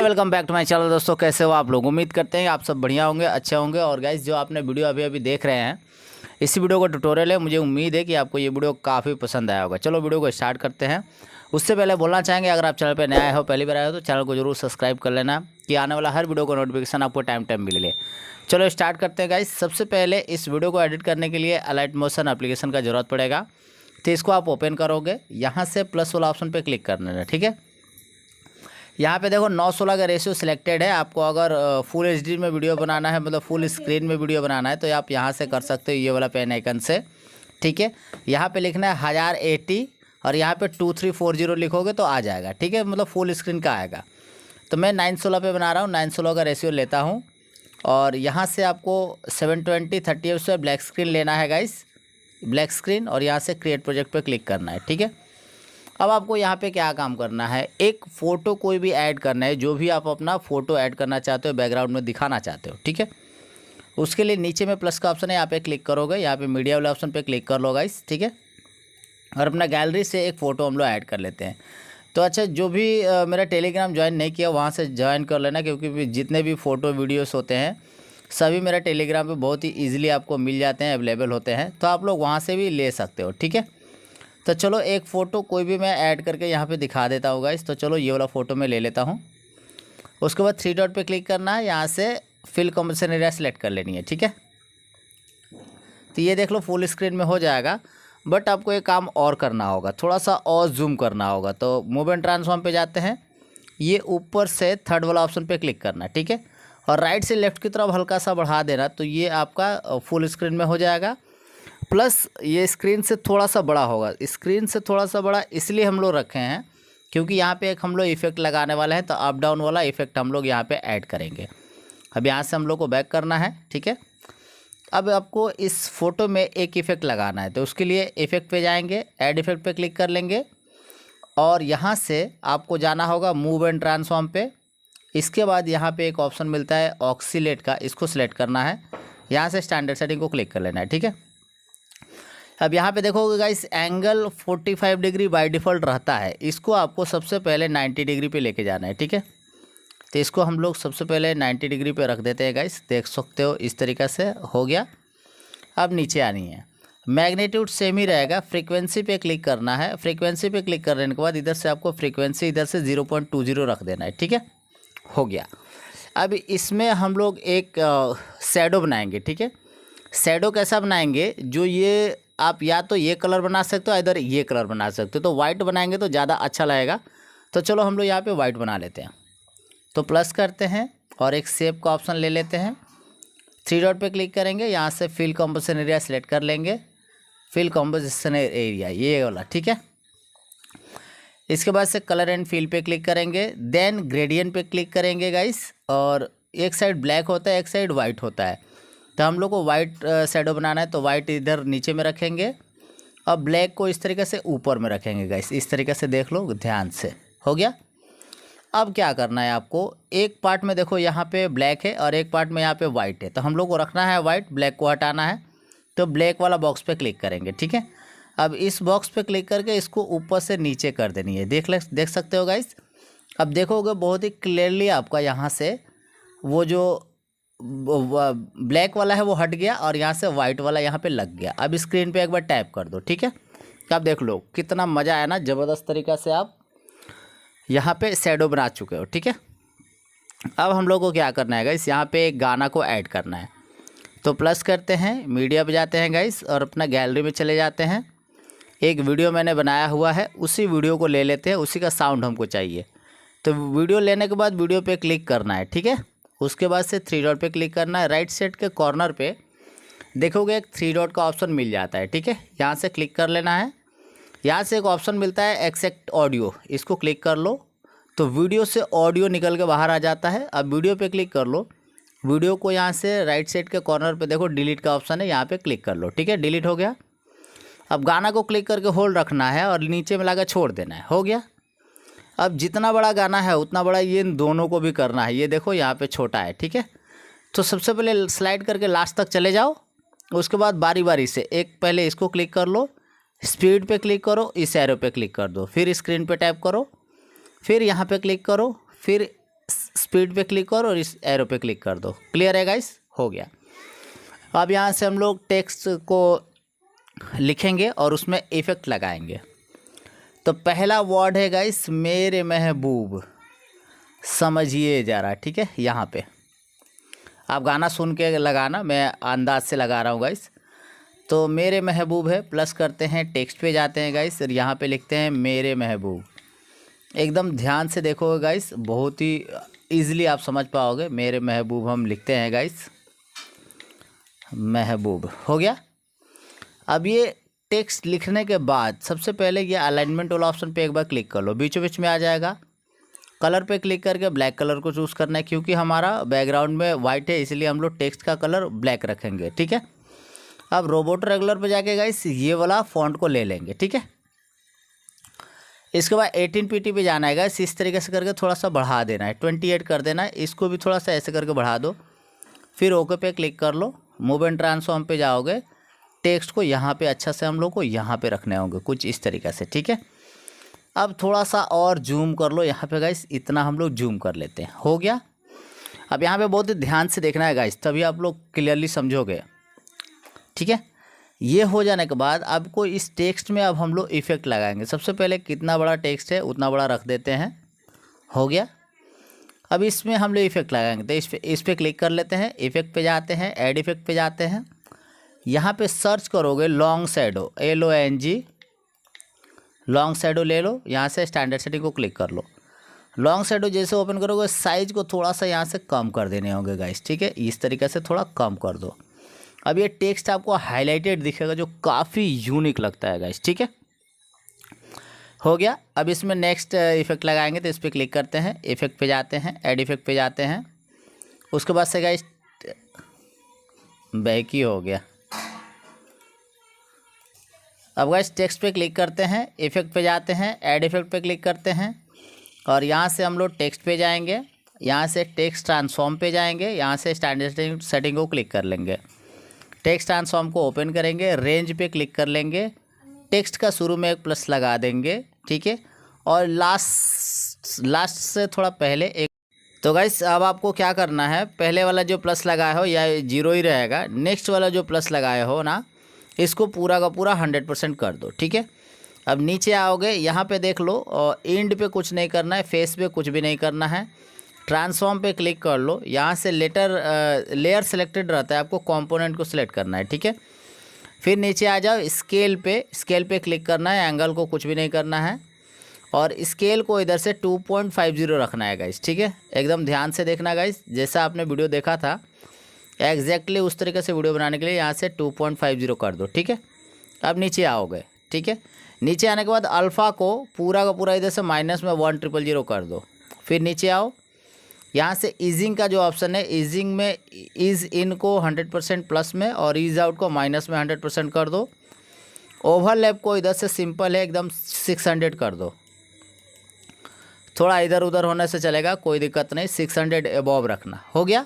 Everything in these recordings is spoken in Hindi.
Welcome back to my channel. दोस्तों कैसे हो आप लोग? उम्मीद करते हैं आप सब बढ़िया होंगे, अच्छे होंगे। और गाइस जो आपने वीडियो अभी देख रहे हैं, इसी वीडियो का ट्यूटोरियल है। मुझे उम्मीद है कि आपको ये वीडियो काफ़ी पसंद आया होगा। चलो वीडियो को स्टार्ट करते हैं। उससे पहले बोलना चाहेंगे, अगर आप चैनल पर नया आए हो, पहली बार आए हो, तो चैनल को जरूर सब्सक्राइब कर लेना कि आने वाला हर वीडियो का नोटिफिकेशन आपको टाइम मिले। चलो स्टार्ट करते हैं गाइस। सबसे पहले इस वीडियो को एडिट करने के लिए अलाइट मोशन एप्लीकेशन का ज़रूरत पड़ेगा। तो इसको आप ओपन करोगे, यहाँ से प्लस वाला ऑप्शन पे क्लिक करना है। ठीक है, यहाँ पे देखो 9:16 का रेशियो सिलेक्टेड है। आपको अगर फुल एचडी में वीडियो बनाना है, मतलब फुल स्क्रीन में वीडियो बनाना है, तो आप यहाँ से कर सकते हो, ये वाला पेन आइकन से। ठीक है, यहाँ पे लिखना है 1080 और यहाँ पे 2340 लिखोगे तो आ जाएगा। ठीक है, मतलब फुल स्क्रीन का आएगा। तो मैं 9:16 पे बना रहा हूँ, 9:16 का रेशियो लेता हूँ। और यहाँ से आपको 720 30 से ब्लैक स्क्रीन लेना है गाइस, ब्लैक स्क्रीन। और यहाँ से क्रिएट प्रोजेक्ट पे क्लिक करना है। ठीक है, अब आपको यहाँ पे क्या काम करना है, एक फ़ोटो कोई भी ऐड करना है, जो भी आप अपना फ़ोटो ऐड करना चाहते हो, बैकग्राउंड में दिखाना चाहते हो। ठीक है, उसके लिए नीचे में प्लस का ऑप्शन है, यहाँ पे क्लिक करोगे, यहाँ पे मीडिया वाले ऑप्शन पे क्लिक कर लो गाइस। ठीक है, और अपना गैलरी से एक फ़ोटो हम लोग ऐड कर लेते हैं। तो अच्छा, जो भी मेरा टेलीग्राम ज्वाइन नहीं किया, वहाँ से ज्वाइन कर लेना, क्योंकि जितने भी फ़ोटो वीडियोस होते हैं सभी मेरा टेलीग्राम पे बहुत ही ईजिली आपको मिल जाते हैं, अवेलेबल होते हैं। तो आप लोग वहाँ से भी ले सकते हो। ठीक है, तो चलो एक फ़ोटो कोई भी मैं ऐड करके यहाँ पे दिखा देता हूँ गाइस। तो चलो ये वाला फ़ोटो मैं ले लेता हूँ। उसके बाद 3 डॉट पे क्लिक करना है, यहाँ से फिल कंपोजिशन एरिया सेलेक्ट कर लेनी है। ठीक है, तो ये देख लो फुल स्क्रीन में हो जाएगा। बट आपको एक काम और करना होगा, थोड़ा सा और जूम करना होगा। तो मूव एंड ट्रांसफॉर्म पे जाते हैं, ये ऊपर से थर्ड वाला ऑप्शन पे क्लिक करना है। ठीक है, और राइट से लेफ्ट की तरफ हल्का सा बढ़ा देना, तो ये आपका फुल स्क्रीन में हो जाएगा। प्लस ये स्क्रीन से थोड़ा सा बड़ा होगा। स्क्रीन से थोड़ा सा बड़ा इसलिए हम लोग रखे हैं क्योंकि यहाँ पे एक हम लोग इफेक्ट लगाने वाला है, तो अप डाउन वाला इफेक्ट हम लोग यहाँ पे ऐड करेंगे। अब यहाँ से हम लोग को बैक करना है। ठीक है, अब आपको इस फोटो में एक इफेक्ट लगाना है, तो उसके लिए इफेक्ट पे जाएंगे, ऐड इफेक्ट पे क्लिक कर लेंगे और यहाँ से आपको जाना होगा मूव एंड ट्रांसफॉर्म पे। इसके बाद यहाँ पे एक ऑप्शन मिलता है ऑक्सीलेट का, इसको सिलेक्ट करना है, यहाँ से स्टैंडर्ड सेटिंग को क्लिक कर लेना है। ठीक है, अब यहाँ पे देखोगे guys, angle 45 degree by default रहता है, इसको आपको सबसे पहले 90 डिग्री पे लेके जाना है। ठीक है, तो इसको हम लोग सबसे पहले 90 डिग्री पे रख देते हैं गाइस। देख सकते हो इस तरीक़े से हो गया। अब नीचे आनी है, मैग्नीट्यूड सेम ही रहेगा, फ्रीक्वेंसी पे क्लिक करना है। फ्रीक्वेंसी पे क्लिक करने के बाद इधर से आपको फ्रीक्वेंसी इधर से 0.20 रख देना है। ठीक है, हो गया। अब इसमें हम लोग एक शैडो बनाएंगे। ठीक है, शैडो कैसा बनाएंगे, जो ये आप या तो ये कलर बना सकते हो, इधर ये कलर बना सकते हो। तो वाइट बनाएंगे तो ज़्यादा अच्छा लगेगा। तो चलो हम लोग यहाँ पे वाइट बना लेते हैं। तो प्लस करते हैं और एक शेप का ऑप्शन ले लेते हैं, 3 डॉट पे क्लिक करेंगे, यहाँ से फिल कंपोजिशन एरिया सेलेक्ट कर लेंगे, फिल कंपोजिशन एरिया ये वाला। ठीक है, इसके बाद से कलर एंड फिल पे क्लिक करेंगे, देन ग्रेडियंट पे क्लिक करेंगे गाइस। और एक साइड ब्लैक होता है, एक साइड वाइट होता है, तो हम लोग को वाइट शैडो बनाना है, तो वाइट इधर नीचे में रखेंगे और ब्लैक को इस तरीके से ऊपर में रखेंगे गाइस। इस तरीके से देख लो ध्यान से, हो गया। अब क्या करना है आपको, एक पार्ट में देखो यहाँ पे ब्लैक है और एक पार्ट में यहाँ पे वाइट है, तो हम लोग को रखना है वाइट, ब्लैक को हटाना है। तो ब्लैक वाला बॉक्स पे क्लिक करेंगे। ठीक है, अब इस बॉक्स पे क्लिक करके इसको ऊपर से नीचे कर देनी है। देख सकते हो गाइस। अब देखोगे बहुत ही क्लियरली आपका यहाँ से वो जो ब्लैक वाला है वो हट गया और यहाँ से वाइट वाला यहाँ पे लग गया। अब स्क्रीन पे एक बार टैप कर दो। ठीक है, अब देख लो कितना मज़ा आया ना, ज़बरदस्त तरीक़ा से आप यहाँ पे शैडो बना चुके हो। ठीक है, अब हम लोग को क्या करना है गाइस, यहाँ पे एक गाना को ऐड करना है। तो प्लस करते हैं, मीडिया पे जाते हैं गाइस और अपना गैलरी में चले जाते हैं। एक वीडियो मैंने बनाया हुआ है, उसी वीडियो को ले लेते हैं, उसी का साउंड हमको चाहिए। तो वीडियो लेने के बाद वीडियो पे क्लिक करना है। ठीक है, उसके बाद से 3 डॉट पे क्लिक करना है, राइट साइड के कॉर्नर पे देखोगे एक 3 डॉट का ऑप्शन मिल जाता है। ठीक है, यहाँ से क्लिक कर लेना है। यहाँ से एक ऑप्शन मिलता है एक्सेक्ट ऑडियो, इसको क्लिक कर लो, तो वीडियो से ऑडियो निकल के बाहर आ जाता है। अब वीडियो पे क्लिक कर लो, वीडियो को यहाँ से राइट साइड के कॉर्नर पे देखो डिलीट का ऑप्शन है, यहाँ पे क्लिक कर लो। ठीक है, डिलीट हो गया। अब गाना को क्लिक करके होल्ड रखना है और नीचे में लगा छोड़ देना है, हो गया। अब जितना बड़ा गाना है उतना बड़ा ये इन दोनों को भी करना है, ये देखो यहाँ पे छोटा है। ठीक है, तो सबसे पहले स्लाइड करके लास्ट तक चले जाओ, उसके बाद बारी बारी से एक पहले इसको क्लिक कर लो, स्पीड पे क्लिक करो, इस एरो पे क्लिक कर दो, फिर स्क्रीन पे टैप करो, फिर यहाँ पे क्लिक करो, फिर स्पीड पे क्लिक करो और इस एरो पे क्लिक कर दो। क्लियर है गाइस, हो गया। अब यहाँ से हम लोग टेक्स्ट को लिखेंगे और उसमें इफ़ेक्ट लगाएंगे। तो पहला वर्ड है गाइस मेरे महबूब, समझिए ज़रा, ठीक है। यहाँ पे आप गाना सुन के लगाना, मैं अंदाज से लगा रहा हूँ गाइस। तो मेरे महबूब है, प्लस करते हैं, टेक्स्ट पे जाते हैं गाइस और यहाँ पे लिखते हैं मेरे महबूब। एकदम ध्यान से देखोगे गाइस, बहुत ही ईजिली आप समझ पाओगे। मेरे महबूब हम लिखते हैं गाइस, महबूब, हो गया। अब ये टेक्स्ट लिखने के बाद सबसे पहले ये अलाइनमेंट वाला ऑप्शन पे एक बार क्लिक कर लो, बीचों बीच में आ जाएगा। कलर पे क्लिक करके ब्लैक कलर को चूज़ करना है, क्योंकि हमारा बैकग्राउंड में वाइट है इसलिए हम लोग टेक्स्ट का कलर ब्लैक रखेंगे, ठीक है। अब रोबोट रेगुलर पे जाके गाइस ये वाला फॉन्ट को ले लेंगे, ठीक है। इसके बाद 18 pT पे जाना है गाइस, इस तरीके से करके थोड़ा सा बढ़ा देना है, 28 कर देना है। इसको भी थोड़ा सा ऐसे करके बढ़ा दो, फिर ओके पे क्लिक कर लो। मूव एंड ट्रांसफॉर्म पे जाओगे, टेक्स्ट को यहाँ पे अच्छा से हम लोग को यहाँ पे रखने होंगे कुछ इस तरीके से, ठीक है। अब थोड़ा सा और जूम कर लो यहाँ पे गाइस, इतना हम लोग जूम कर लेते हैं, हो गया। अब यहाँ पे बहुत ही ध्यान से देखना है गाइस, तभी आप लोग क्लियरली समझोगे, ठीक है। ये हो जाने के बाद आपको इस टेक्स्ट में अब हम लोग इफ़ेक्ट लगाएंगे। सबसे पहले कितना बड़ा टेक्स्ट है उतना बड़ा रख देते हैं, हो गया। अब इसमें हम लोग इफ़ेक्ट लगाएंगे, तो इस पर क्लिक कर लेते हैं, इफ़ेक्ट पे जाते हैं, ऐड इफ़ेक्ट पे जाते हैं। यहाँ पे सर्च करोगे long shadow, LONG, long shadow ले लो। यहाँ से स्टैंडर्ड सेटिंग को क्लिक कर लो। लॉन्ग शैडो जैसे ओपन करोगे साइज़ को थोड़ा सा यहाँ से कम कर देने होंगे गाइस, ठीक है। इस तरीके से थोड़ा कम कर दो। अब ये टेक्स्ट आपको हाईलाइटेड दिखेगा जो काफ़ी यूनिक लगता है गाइस, ठीक है, हो गया। अब इसमें नेक्स्ट इफेक्ट लगाएंगे, तो इस पर क्लिक करते हैं, इफेक्ट पे जाते हैं, ऐड इफेक्ट पे जाते हैं। उसके बाद से गाइस बैक ही हो गया। अब गाइस टेक्स्ट पे क्लिक करते हैं, इफेक्ट पे जाते हैं, ऐड इफेक्ट पे क्लिक करते हैं और यहाँ से हम लोग टेक्स्ट पे जाएंगे, यहाँ से टेक्स्ट ट्रांसफॉर्म पे जाएंगे, यहाँ से स्टैंडर्ड सेटिंग को क्लिक कर लेंगे। टेक्स्ट ट्रांसफॉर्म को ओपन करेंगे, रेंज पे क्लिक कर लेंगे, टेक्स्ट का शुरू में एक प्लस लगा देंगे, ठीक है, और लास्ट से थोड़ा पहले एक। तो गाइस अब आपको क्या करना है, पहले वाला जो प्लस लगाया हो या 0 ही रहेगा, नेक्स्ट वाला जो प्लस लगाया हो ना, इसको पूरा का पूरा 100% कर दो, ठीक है। अब नीचे आओगे, यहाँ पे देख लो, और एंड पे कुछ नहीं करना है, फेस पे कुछ भी नहीं करना है, ट्रांसफॉर्म पे क्लिक कर लो। यहाँ से लेयर सेलेक्टेड रहता है, आपको कंपोनेंट को सिलेक्ट करना है, ठीक है। फिर नीचे आ जाओ, स्केल पे क्लिक करना है, एंगल को कुछ भी नहीं करना है और स्केल को इधर से 2.50 रखना है गाइस, ठीक है। एकदम ध्यान से देखना गाइस, जैसा आपने वीडियो देखा था एग्जैक्टली उस तरीके से वीडियो बनाने के लिए यहाँ से 2.50 कर दो, ठीक है। अब नीचे आओगे, ठीक है। नीचे आने के बाद अल्फ़ा को पूरा का पूरा इधर से -1000 कर दो। फिर नीचे आओ, यहाँ से ईजिंग का जो ऑप्शन है, ईजिंग में ईज इन को 100% प्लस में और ईज आउट को माइनस में 100% कर दो। ओवरलैप को इधर से सिंपल है एकदम 600 कर दो, थोड़ा इधर उधर होने से चलेगा, कोई दिक्कत नहीं, 600 अबव रखना, हो गया।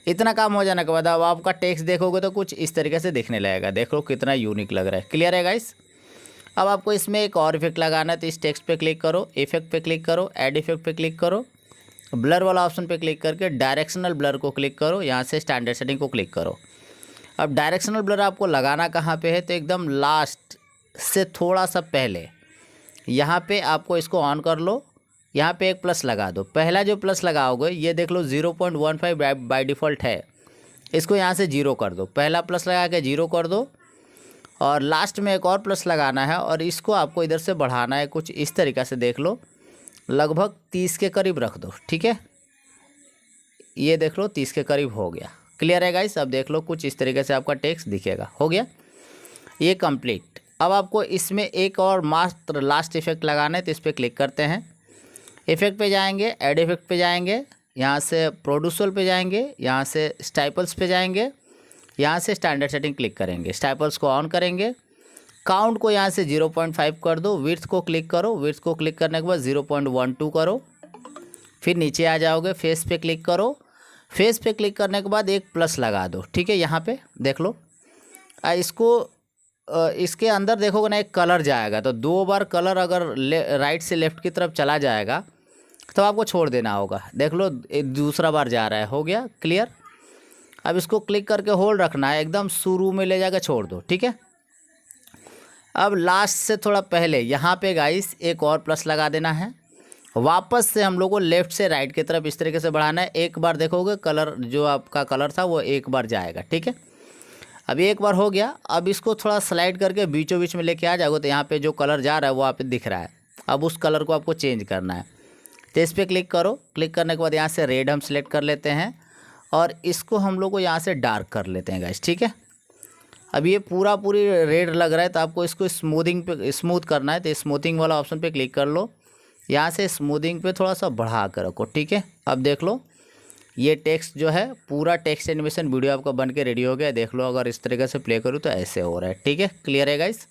इतना काम हो जाने के बाद अब आपका टेक्स्ट देखोगे तो कुछ इस तरीके से दिखने लगेगा, देखो कितना यूनिक लग रहा है। क्लियर है गाइस। अब आपको इसमें एक और इफेक्ट लगाना है, तो इस टेक्स्ट पे क्लिक करो, इफेक्ट पे क्लिक करो, ऐड इफेक्ट पे क्लिक करो, ब्लर वाला ऑप्शन पे क्लिक करके डायरेक्शनल ब्लर को क्लिक करो, यहाँ से स्टैंडर्ड सेटिंग को क्लिक करो। अब डायरेक्शनल ब्लर आपको लगाना कहाँ पे है, तो एकदम लास्ट से थोड़ा सा पहले यहाँ पे आपको इसको ऑन कर लो, यहाँ पे एक प्लस लगा दो। पहला जो प्लस लगाओगे ये देख लो 0.15 बाय डिफ़ॉल्ट है, इसको यहाँ से 0 कर दो। पहला प्लस लगा के 0 कर दो और लास्ट में एक और प्लस लगाना है और इसको आपको इधर से बढ़ाना है कुछ इस तरीक़े से, देख लो लगभग 30 के करीब रख दो, ठीक है। ये देख लो 30 के करीब हो गया। क्लियर है गाइस। अब देख लो कुछ इस तरीके से आपका टेक्स्ट दिखेगा, हो गया ये कंप्लीट। अब आपको इसमें एक और मात्र लास्ट इफेक्ट लगाना है, तो इस पर क्लिक करते हैं, इफेक्ट पे जाएंगे, ऐड इफेक्ट पे जाएंगे, यहाँ से प्रोड्यूसर पे जाएंगे, यहाँ से स्टाइपल्स पे जाएंगे, यहाँ से स्टैंडर्ड सेटिंग क्लिक करेंगे, स्टाइपल्स को ऑन करेंगे, काउंट को यहाँ से 0.5 कर दो, विड्थ को क्लिक करो, विड्थ को क्लिक करने के बाद 0.12 करो। फिर नीचे आ जाओगे, फेस पे क्लिक करो, फेस पे क्लिक करने के बाद एक प्लस लगा दो, ठीक है। यहाँ पे देख लो, इसके अंदर देखोगे ना एक कलर जाएगा, तो 2 बार कलर अगर राइट से लेफ़्ट की तरफ चला जाएगा तो आपको छोड़ देना होगा। देख लो दूसरा बार जा रहा है, हो गया क्लियर। अब इसको क्लिक करके होल्ड रखना है, एकदम शुरू में ले जाकर छोड़ दो, ठीक है। अब लास्ट से थोड़ा पहले यहाँ पे गाइस एक और प्लस लगा देना है। वापस से हम लोग को लेफ़्ट से राइट की तरफ इस तरीके से बढ़ाना है। एक बार देखोगे कलर जो आपका कलर था वो एक बार जाएगा, ठीक है। अब एक बार हो गया। अब इसको थोड़ा स्लाइड करके बीचों बीच में लेके आ जाओगे तो यहाँ पे जो कलर जा रहा है वो आप दिख रहा है। अब उस कलर को आपको चेंज करना है, तो इस पर क्लिक करो। क्लिक करने के बाद यहाँ से रेड हम सेलेक्ट कर लेते हैं और इसको हम लोग को यहाँ से डार्क कर लेते हैं गाइस, ठीक है। अब ये पूरी रेड लग रहा है तो आपको इसको स्मूथ करना है, तो स्मूथिंग वाला ऑप्शन पे क्लिक कर लो। यहाँ से स्मूथिंग पे थोड़ा सा बढ़ा कर रखो, ठीक है। अब देख लो ये टेक्स्ट जो है पूरा टेक्स्ट एनिमेशन वीडियो आपका बन के रेडी हो गया। देख लो अगर इस तरीके से प्ले करूँ तो ऐसे हो रहा है, ठीक है। क्लियर है गाइस।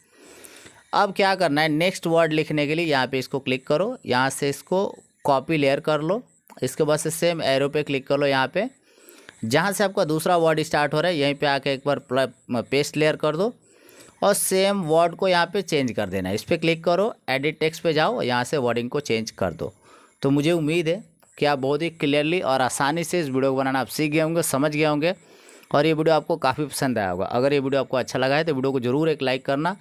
अब क्या करना है, नेक्स्ट वर्ड लिखने के लिए यहाँ पे इसको क्लिक करो, यहाँ से इसको कॉपी लेयर कर लो। इसके बाद से सेम एरो पे क्लिक कर लो, यहाँ पे जहाँ से आपका दूसरा वर्ड स्टार्ट हो रहा है यहीं पे आके एक बार पेस्ट लेयर कर दो और सेम वर्ड को यहाँ पे चेंज कर देना है। इस पर क्लिक करो, एडिट टेक्स्ट पे जाओ, यहाँ से वर्डिंग को चेंज कर दो। तो मुझे उम्मीद है कि आप बहुत ही क्लियरली और आसानी से इस वीडियो को बनाना आप सीख गए होंगे, समझ गए होंगे और ये वीडियो आपको काफ़ी पसंद आया होगा। अगर ये वीडियो आपको अच्छा लगा है तो वीडियो को जरूर एक लाइक करना,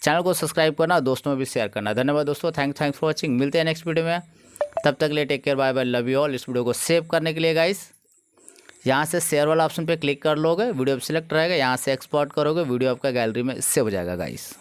चैनल को सब्सक्राइब करना, दोस्तों में भी शेयर करना। धन्यवाद दोस्तों, थैंक्स फॉर वॉचिंग। मिलते हैं नेक्स्ट वीडियो में, तब तक के लिए take care, bye bye, love you all. इस वीडियो को सेव करने के लिए गाइस यहाँ से शेयर वाला ऑप्शन पे क्लिक कर लोगे, वीडियो सिलेक्ट रहेगा, यहाँ से एक्सपोर्ट करोगे, वीडियो आपका गैलरी में सेव हो जाएगा गाइस।